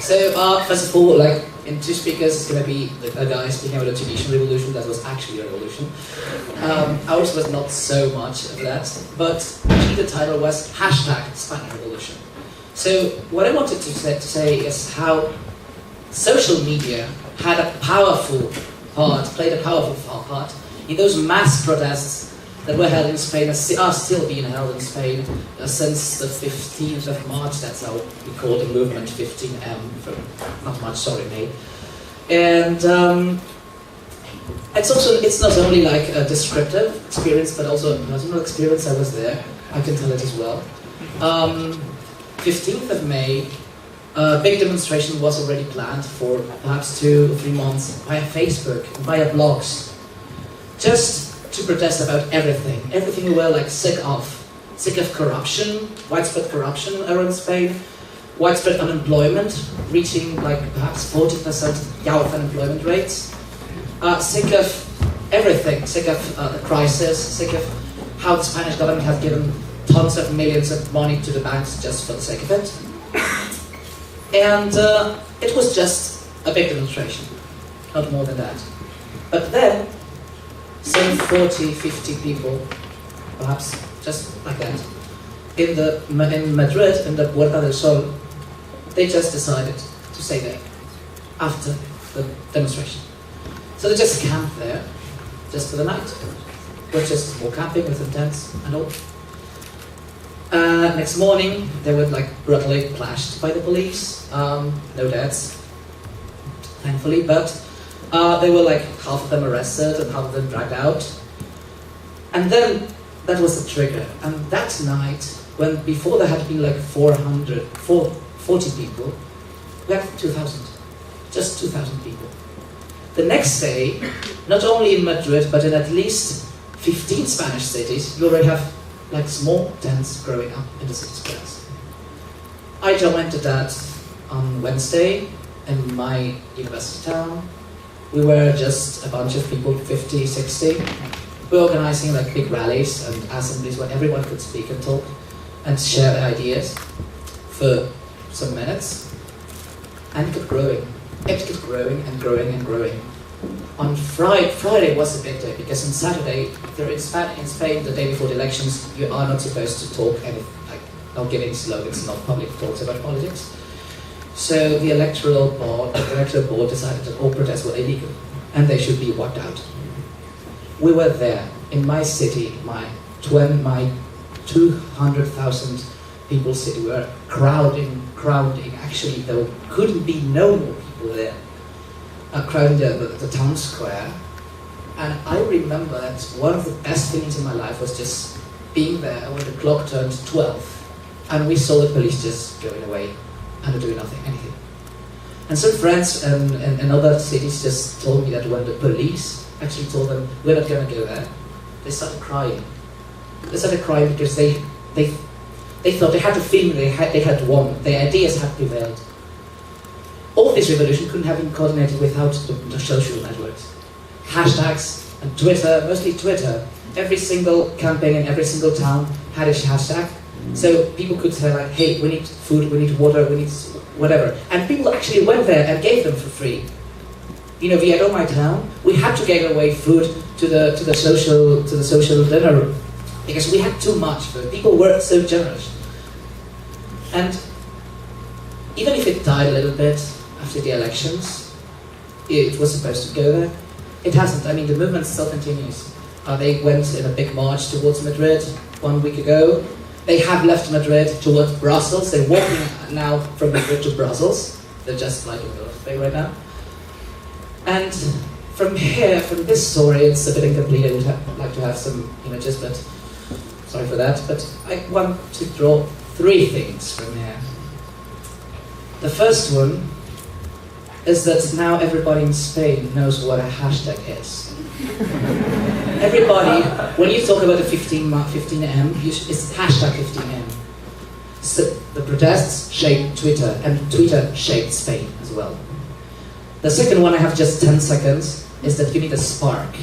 So, first of all, like, in two speakers, it's going to be a guy speaking about the Tunisian revolution. That was actually a revolution. Ours was not so much of that, but actually the title was #Spanish Revolution. So, what I wanted to say is how social media had a powerful part, played a powerful part in those mass protests that were held in Spain, are still being held in Spain since the 15th of March. That's how we call the movement 15M, for not much, sorry mate. And it's not only like a descriptive experience, but also a personal experience. I was there, I can tell it as well. 15th of May, a big demonstration was already planned for perhaps 2 or 3 months via Facebook, via blogs, just to protest about everything we were like sick of corruption, widespread corruption around Spain, widespread unemployment, reaching like perhaps 40% youth unemployment rates, sick of everything, sick of the crisis, sick of how the Spanish government has given tons of millions of money to the banks just for the sake of it. And it was just a big demonstration, not more than that. But then, some 40, 50 people, perhaps just like that, in Madrid, in the Puerta del Sol, they just decided to stay there after the demonstration. So they just camped there, just for the night. We're just more camping with the tents and all. Next morning, they were like brutally clashed by the police. No deaths, thankfully, but they were like half of them arrested and half of them dragged out. And then that was the trigger. And that night, when before there had been like 40 people, we had 2,000. Just 2,000 people. The next day, not only in Madrid, but in at least 15 Spanish cities, you already have like small tents growing up in the city squares. I joined that on Wednesday in my university town. We were just a bunch of people, 50, 60. We were organizing like big rallies and assemblies where everyone could speak and talk and share their ideas for some minutes. And it kept growing. It kept growing and growing and growing. On Friday was a big day, because on Saturday, in Spain, the day before the elections, you are not supposed to talk like not giving slogans, not public talks about politics. So the electoral board decided that all protests were illegal and they should be wiped out. We were there in my city, my 200,000 people city. We were crowding. Actually, there couldn't be no more people there. Crowding the town square. And I remember that one of the best feelings in my life was just being there when the clock turned 12 and we saw the police just going away and doing anything. And some friends in other cities just told me that when the police actually told them, we're not going to go there, they started crying. They started crying because they thought they had the feeling they had won, their ideas had prevailed. All this revolution couldn't have been coordinated without the social networks. Hashtags and Twitter, mostly Twitter. Every single campaign in every single town had a hashtag. So people could say like, hey, we need food, we need water, we need whatever. And people actually went there and gave them for free. You know, via my town, we had to give away food to the social dinner because we had too much food. People were so generous. And even if it died a little bit after the elections, it was supposed to go there. It hasn't. I mean, the movement still continues. They went in a big march towards Madrid 1 week ago. They have left Madrid towards Brussels. They're walking now from Madrid to Brussels. They're just like in the middle of Spain right now. And from here, from this story, it's a bit incomplete. I would like to have some images, but sorry for that. But I want to draw 3 things from here. The first one is that now everybody in Spain knows what a hashtag is. Everybody, when you talk about the 15M, it's hashtag 15M. So the protests shaped Twitter, and Twitter shaped Spain as well. The second one, I have just 10 seconds, is that you need a spark.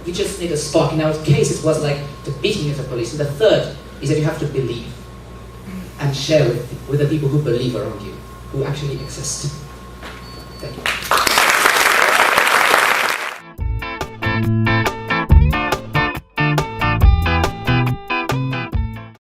You just need a spark. In our case, it was like the beating of the police. And the third is that you have to believe and share with the people who believe around you. who actually exist.